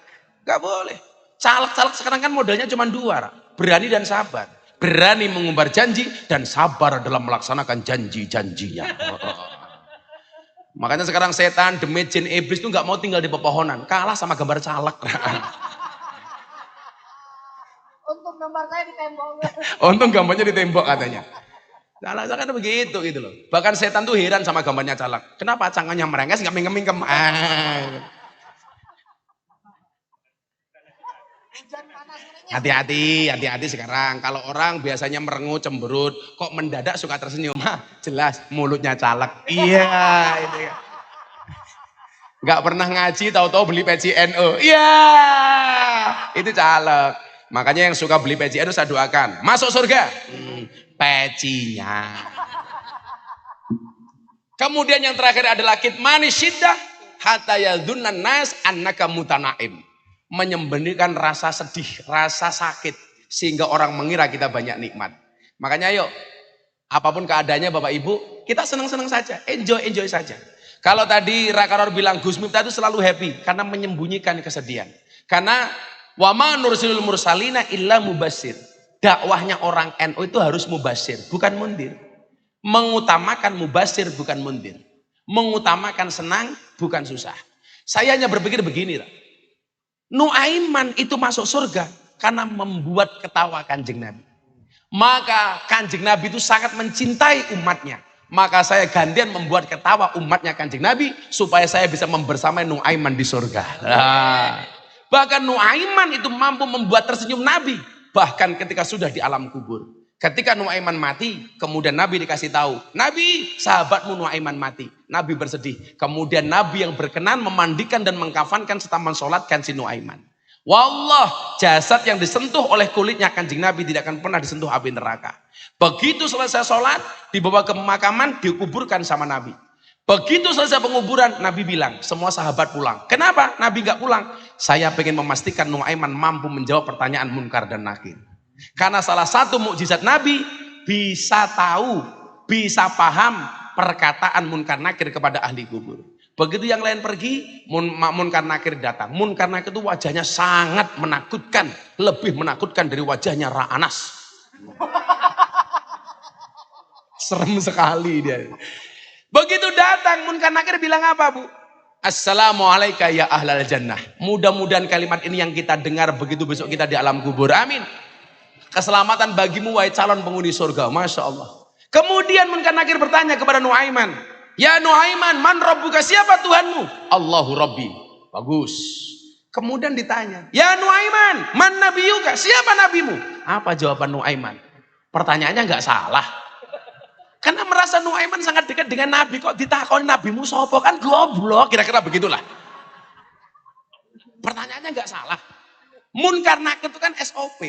Nggak boleh. Caleg-caleg sekarang kan modalnya cuma dua, berani dan sabar. Berani mengumbar janji dan sabar dalam melaksanakan janji-janjinya. Makanya sekarang setan, demit, jin, iblis itu nggak mau tinggal di pepohonan, kalah sama gambar caleg. Untuk gambar saya di tembok. Untung gambarnya di tembok katanya. Caleg kan begitu gitu loh. Bahkan setan tuh heran sama gambarnya caleg. Kenapa canggahnya merengkes nggak mingkem-mingkem? Hati-hati sekarang. Kalau orang biasanya merengut, cemberut, kok mendadak suka tersenyum. Jelas mulutnya caleg. Iya, itu ya. Nggak pernah ngaji, tahu-tahu beli peci NU. Iya, itu caleg. Makanya yang suka beli peci NU saya doakan, masuk surga. Pecinya. Kemudian yang terakhir adalah kitmani syiddah hatta yadhunnan nas annaka mutanaim. Menyembunyikan rasa sedih, rasa sakit, sehingga orang mengira kita banyak nikmat. Makanya yuk, apapun keadaannya Bapak Ibu, kita senang-senang saja, enjoy saja. Kalau tadi Rakaror bilang Gus Miftah itu selalu happy, karena menyembunyikan kesedihan. Karena wama nursilul mursalina illa mubasir. Dakwahnya orang NU itu harus mubasir, bukan mundir. Mengutamakan mubasir, bukan mundir. Mengutamakan senang, bukan susah. Saya hanya berpikir begini, Nuaiman itu masuk surga karena membuat ketawa Kanjeng Nabi. Maka Kanjeng Nabi itu sangat mencintai umatnya. Maka saya gantian membuat ketawa umatnya Kanjeng Nabi supaya saya bisa membersamai Nuaiman di surga. Bahkan Nuaiman itu mampu membuat tersenyum Nabi. Bahkan ketika sudah di alam kubur. Ketika Nuaiman mati, kemudian Nabi dikasih tahu, Nabi, sahabatmu Nuaiman mati. Nabi bersedih. Kemudian Nabi yang berkenan memandikan dan mengkafankan serta mensolatkan si Nuaiman. Wallah, jasad yang disentuh oleh kulitnya Kanjeng Nabi tidak akan pernah disentuh api neraka. Begitu selesai sholat, dibawa ke pemakaman, dikuburkan sama Nabi. Begitu selesai penguburan, Nabi bilang, semua sahabat pulang. Kenapa Nabi nggak pulang? Saya ingin memastikan Nuaiman mampu menjawab pertanyaan Munkar dan Nakir. Karena salah satu mukjizat Nabi bisa tahu, bisa paham perkataan Munkar Nakir kepada ahli kubur. Begitu yang lain pergi, Munkar Nakir datang. Munkar Nakir itu wajahnya sangat menakutkan, lebih menakutkan dari wajahnya Ra'anas. Serem sekali dia. Begitu datang, Munkar Nakir bilang apa, Bu? Assalamualaikum ya ahlal jannah. Mudah-mudahan kalimat ini yang kita dengar begitu besok kita di alam kubur. Amin. Keselamatan bagimu wahai calon penghuni surga. Masya Allah. Kemudian Munkar Nakir bertanya kepada Nuaiman. Ya Nuaiman, man rabbuka, siapa Tuhanmu? Allahu Rabbi. Bagus. Kemudian ditanya. Ya Nuaiman, man nabiyuka, siapa nabimu? Apa jawaban Nuaiman? Pertanyaannya nggak salah. Karena merasa Nuaiman sangat dekat dengan Nabi. Kok ditakoni nabimu sopo? Kan goblok. Kira-kira begitulah. Pertanyaannya nggak salah. Munkar Nakir itu kan SOP.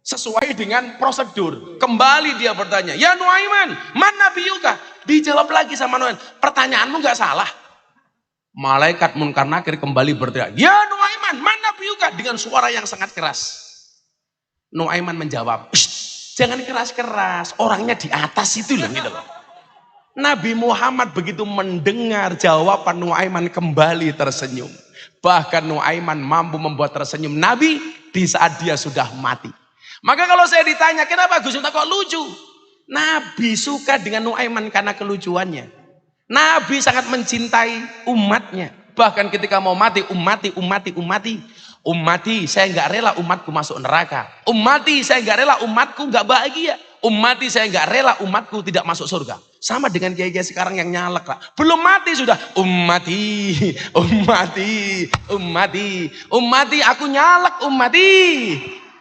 Sesuai dengan prosedur. Kembali dia bertanya, ya Nuaiman, man nabiyuka? Dijawab lagi sama Nuaiman, pertanyaanmu nggak salah. Malaikat Munkar Nakir kembali berteriak, ya Nuaiman, man nabiyuka? Dengan suara yang sangat keras. Nuaiman menjawab, jangan keras-keras, orangnya di atas itu loh, gitu loh. Nabi Muhammad begitu mendengar jawaban Nuaiman kembali tersenyum. Bahkan Nuaiman mampu membuat tersenyum Nabi di saat dia sudah mati. Maka kalau saya ditanya, kenapa Gus Miftah kok lucu? Nabi suka dengan Nuaiman karena kelucuannya. Nabi sangat mencintai umatnya. Bahkan ketika mau mati, ummati, saya nggak rela umatku masuk neraka. Ummati, saya nggak rela umatku nggak bahagia. Ummati, saya nggak rela umatku tidak masuk surga. Sama dengan kiai-kiai sekarang yang nyalek lah. Belum mati sudah. Ummati, aku nyalek ummati.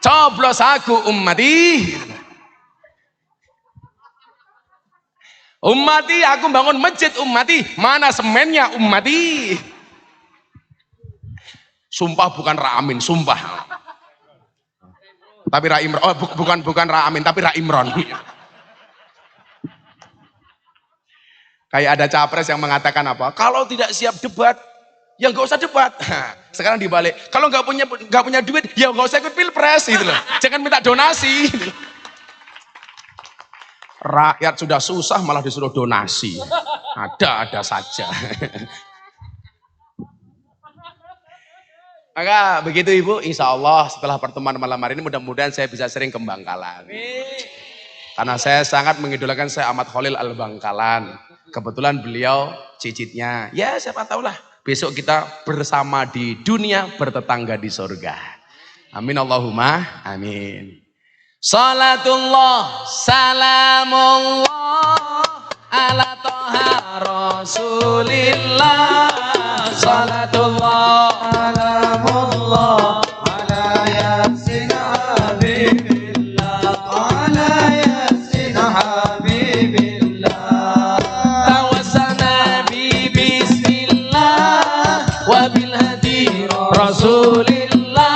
Coblos aku ummati. Ummati, aku bangun masjid ummati. Mana semennya ummati? Sumpah bukan Ra Amin, sumpah. Tapi Ra Imron, oh bukan Ra Amin, tapi Ra Imron. Kayak ada capres yang mengatakan apa? Kalau tidak siap debat, ya nggak usah debat. Sekarang dibalik, kalau nggak punya duit, ya nggak usah ikut pilpres gitu loh. Jangan minta donasi. Rakyat sudah susah malah disuruh donasi. Ada saja. Maka begitu Ibu, insya Allah setelah pertemuan malam hari ini mudah-mudahan saya bisa sering ke Bangkalan. Karena saya sangat mengidolakan saya Ahmad Khalil Al-Bangkalan. Kebetulan beliau cicitnya, ya siapa tahu lah. Besok kita bersama di dunia, bertetangga di surga. Amin Allahumma amin. Salatullah, salamullah, ala toha rasulillah. Salatullah, salamullah, ala yasin Rasulillah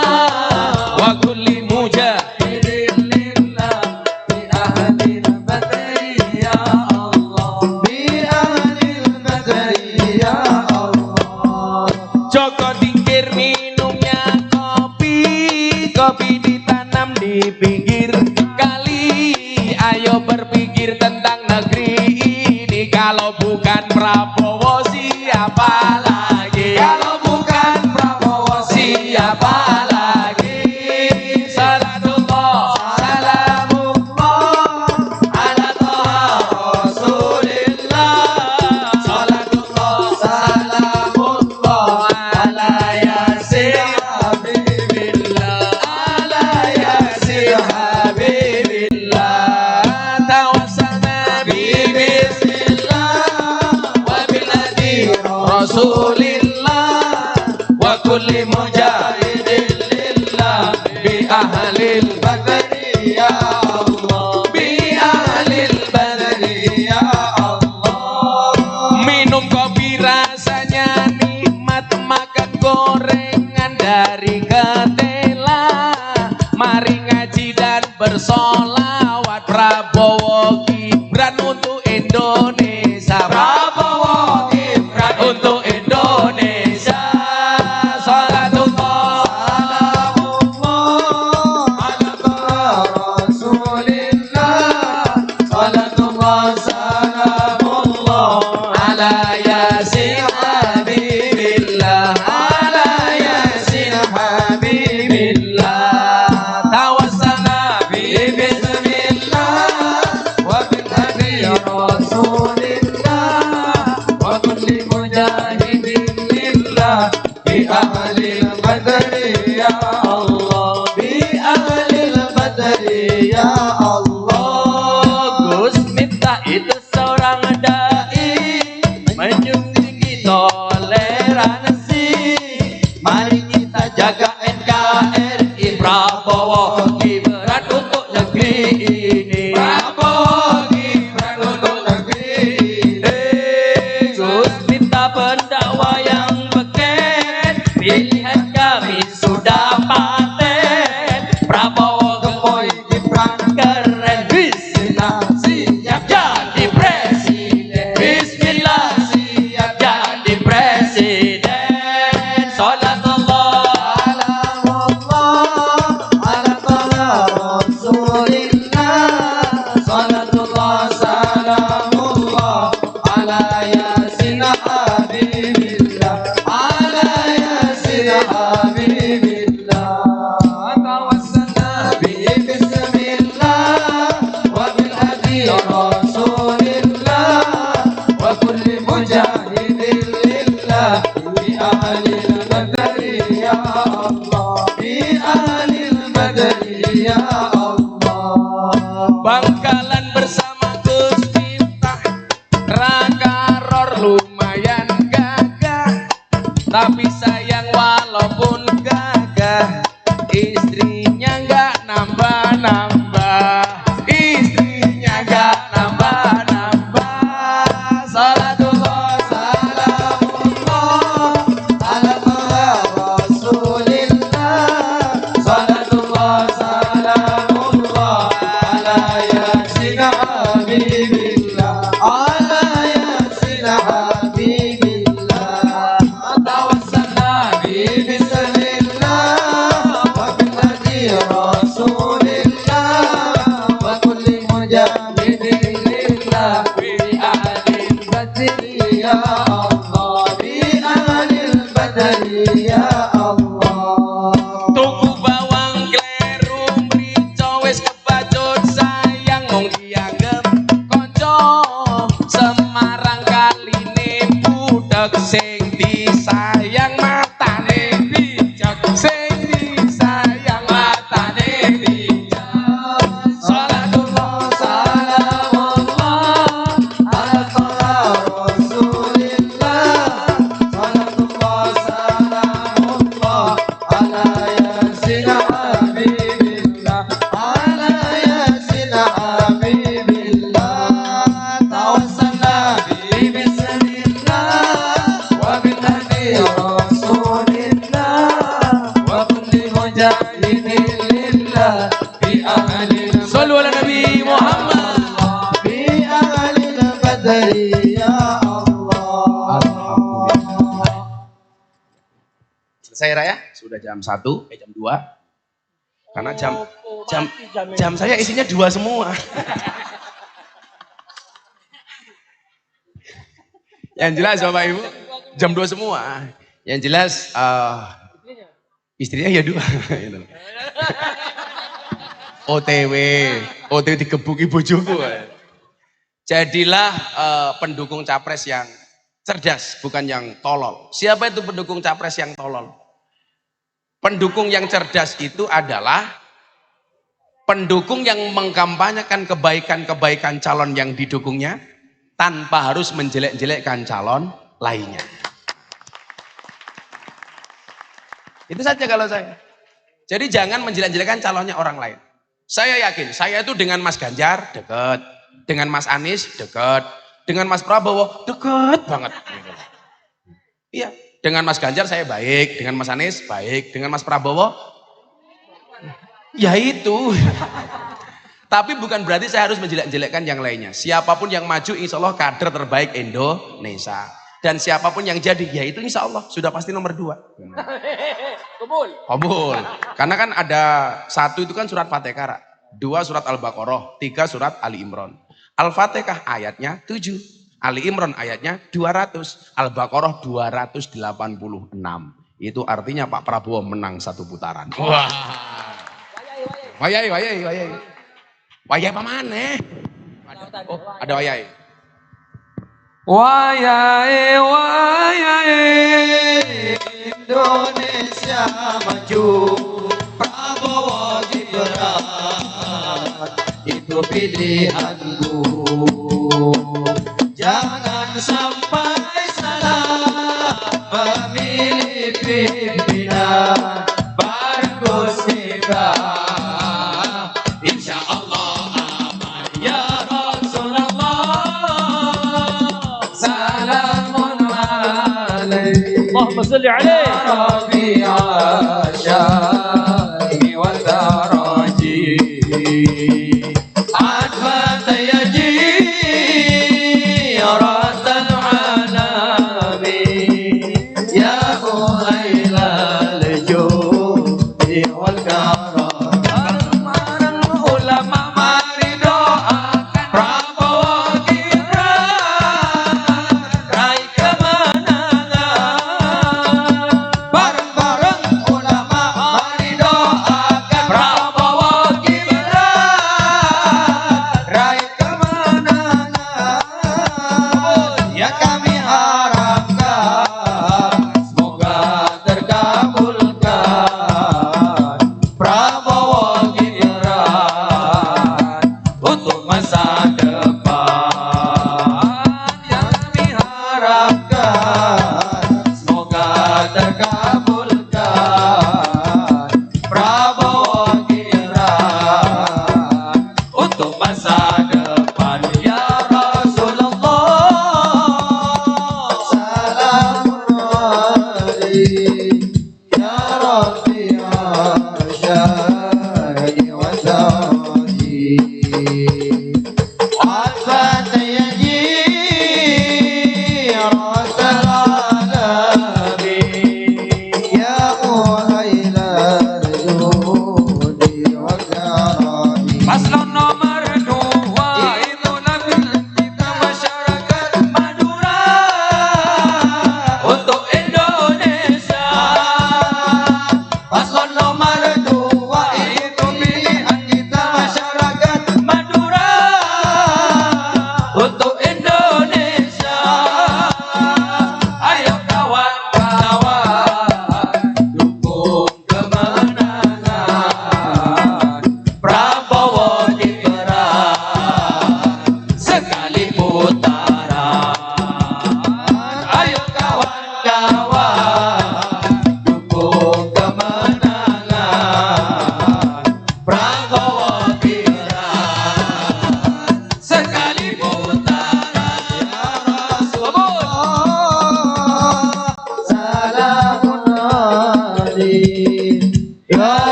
wa kulli mujahidin lillah bi ahlil badri ya Allah bi ahlil badri ya Allah. Joko dikir minumnya kopi ditanam di pinggir kali. Ayo berpikir tentang negeri ini, kalau bukan Prabowo siapa lagi? Kalau bukan Prabowo siapa lagi? Salatullah salamullah ala Toha Rasulillah. Salatullah salamullah ala Yasin Habibillah, ala Yasin Habibillah. Tawassalna bi bismillah wa bil hadi Rasulillah wa kulli mujahidin lillah bi ahlil badri ya Allah bi ahlil badri ya Allah. Minum kopi rasanya nikmat, makan gorengan dari ketela. Mari ngaji dan bersolawat. Prabowo Gibran untuk Indonesia. Prabowo Gibran untuk Indonesia. Salatullah salamullah ala Rasulillah. Salatullah salamullah ala Yasin Habibillah, ala Yasin Habibillah. Tawassalna bi bismillah wa bil hadi Rasulillah wa kulli mujahidin lillah bi ahlil badri ya Allah bi ahlil badri ya Allah. Gus Miftah itu seorang dai menjunjung tinggi toleransi. Mari kita jaga NKRI. Prabowo Gibran untuk negeri ini. Prabowo Gibran untuk negeri ini. Gus Miftah pendakwa yang beken, pilihan kami sudah paten. Prabowo gemoy Gibran keren. Bismillah siap jadi presiden. Bismillah siap jadi presiden. Salatullah ala Toha Rasulillah. Salatullah salamullah ala Yasin Habibillah, ala Yasin Habibillah. Tawassalna bi bismillah wa bil hadi Rasulillah wa kulli mujahidin lillah bi ahlil badri ya Allah bi ahlil badri ya Allah. Bangkalan bersama Gus Miftah, Rakaror lumayan gagah, tapi sayang walaupun gagah istrinya nggak nambah-nambah, istrinya nggak nambah-nambah. Salatullah salamullah ala Toha Rasulillah. Salatullah salamullah ala Yasin Habibillah, ala Yasin Habibillah. Tawassalna bi bismillah wa bil hadi Rasulillah wa kulli mujahidin lillah bi ahlil badri ya Allah bi ahlil badri ya Allah. Tuku bawang kleru mrica wis kebacut sayang mung dianggep kanca. Semarang kaline budhek sing disayang matane bijak, sing disayang matane bijak. Salatullah salamullah ala Toha Rasulillah. Salatullah salamullah ala Yasin Habibillah, ala Yasin Habibillah. Tawassalna bi bismillah wa bil hadi Rasulillah. Saya Raya sudah jam 1, jam 2. Karena jam saya isinya 2 semua. Yang jelas Bapak Ibu, jam 2 semua. Yang jelas istrinya ya 2. OTW digebuki bojoku. Jadilah pendukung capres yang cerdas, bukan yang tolol. Siapa itu pendukung capres yang tolol? Pendukung yang cerdas itu adalah pendukung yang mengkampanyekan kebaikan-kebaikan calon yang didukungnya tanpa harus menjelek-jelekkan calon lainnya. Itu saja kalau saya. Jadi jangan menjelek-jelekkan calonnya orang lain. Saya yakin, saya itu dengan Mas Ganjar dekat, dengan Mas Anies dekat, dengan Mas Prabowo dekat banget. Iya. Dengan Mas Ganjar saya baik, dengan Mas Anies baik, dengan Mas Prabowo ya itu. Tapi bukan berarti saya harus menjelek-jelekkan yang lainnya. Siapapun yang maju insya Allah kader terbaik Indonesia. Dan siapapun yang jadi ya itu insya Allah sudah pasti nomor 2. Kabul. Karena kan ada 1 itu kan surat Fatihah, 2 surat Al-Baqarah, 3 surat Ali Imran. Al-Fatihah ayatnya 7. Ali Imran ayatnya 200, Al-Baqarah 286. Itu artinya Pak Prabowo menang 1 putaran. Wah. Wayai. Wayai apa mana? Oh, ada wayai. Wayai Indonesia maju, Prabowo Gibran itu pilihanku. Jangan sampai salah memilih pimpinan bagus kita. Insya Allah aman ya Rasulullah. Salamun alaihi. Allahumma salli alaihi. Rabi'a syai wa taraji. Adfat yaji.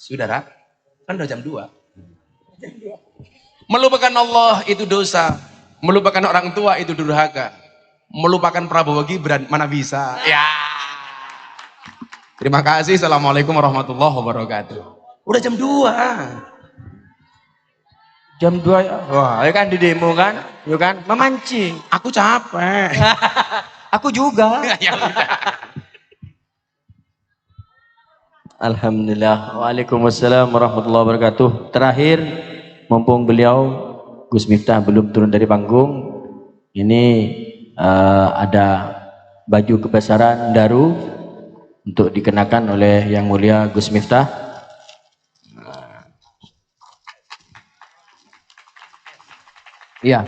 Saudara, kan udah jam 2. Melupakan Allah itu dosa. Melupakan orang tua itu durhaka. Melupakan Prabowo Gibran mana bisa? Ya. Terima kasih. Assalamualaikum warahmatullahi wabarakatuh. Udah jam 2. Jam 2 ya. Wah, ya kan di demo kan? Ya kan? Memancing. Aku capek. Aku juga. Ya udah. Alhamdulillah. Waalaikumsalam warahmatullahi wabarakatuh. Terakhir, mumpung beliau Gus Miftah belum turun dari panggung, ini ada baju kebesaran daru untuk dikenakan oleh Yang Mulia Gus Miftah. Iya.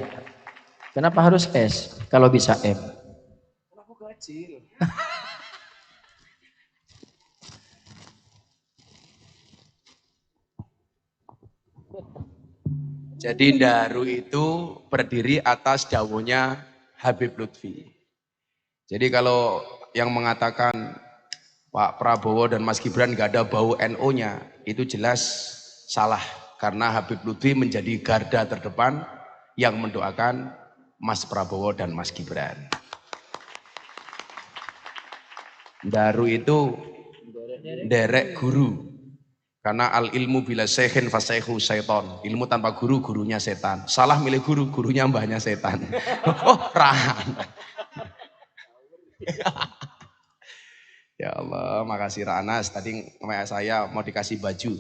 Kenapa harus S? Kalau bisa M. Aku kecil. Jadi Daru itu berdiri atas dawuhnya Habib Lutfi. Jadi kalau yang mengatakan Pak Prabowo dan Mas Gibran gak ada bau NO-nya, itu jelas salah. Karena Habib Lutfi menjadi garda terdepan yang mendoakan Mas Prabowo dan Mas Gibran. Daru itu derek guru. Karena al ilmu bila sekhin fasaihu syaiton. Ilmu tanpa guru, gurunya setan. Salah milih guru, gurunya mbahnya setan. Oh, rahan. Ya Allah, makasih Ranas. Tadi saya mau dikasih baju.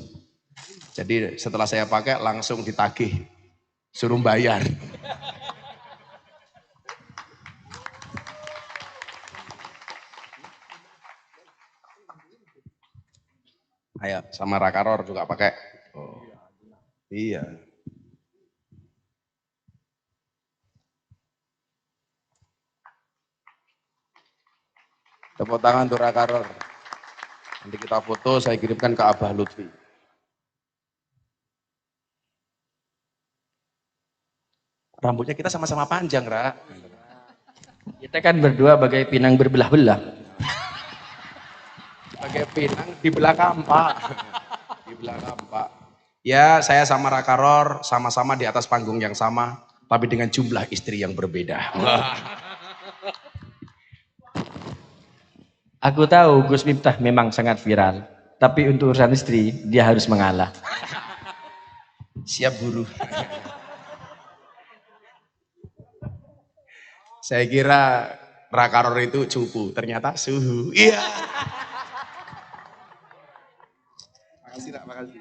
Jadi setelah saya pakai langsung ditagih. Suruh bayar. Ayo, sama Rakaror juga pakai. Oh, iya. Tepuk tangan untuk Rakaror. Nanti kita foto, saya kirimkan ke Abah Lutfi. Rambutnya kita sama-sama panjang, Ra. Kita kan berdua bagai pinang berbelah-belah. Pakai pinang di belakang Pak. Di belakang Pak. Ya, saya sama Rakaror sama-sama di atas panggung yang sama, tapi dengan jumlah istri yang berbeda. Aku tahu Gus Miftah memang sangat viral, tapi untuk urusan istri dia harus mengalah. Siap guru. Saya kira Rakaror itu cupu, ternyata suhu. Iya. Makasih, Rak, makasih.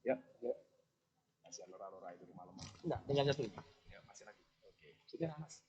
Ya, ya. Masih Lora itu di malam. Enggak, tinggal satu. Ya, masih lagi. Oke. Sudah, Mas.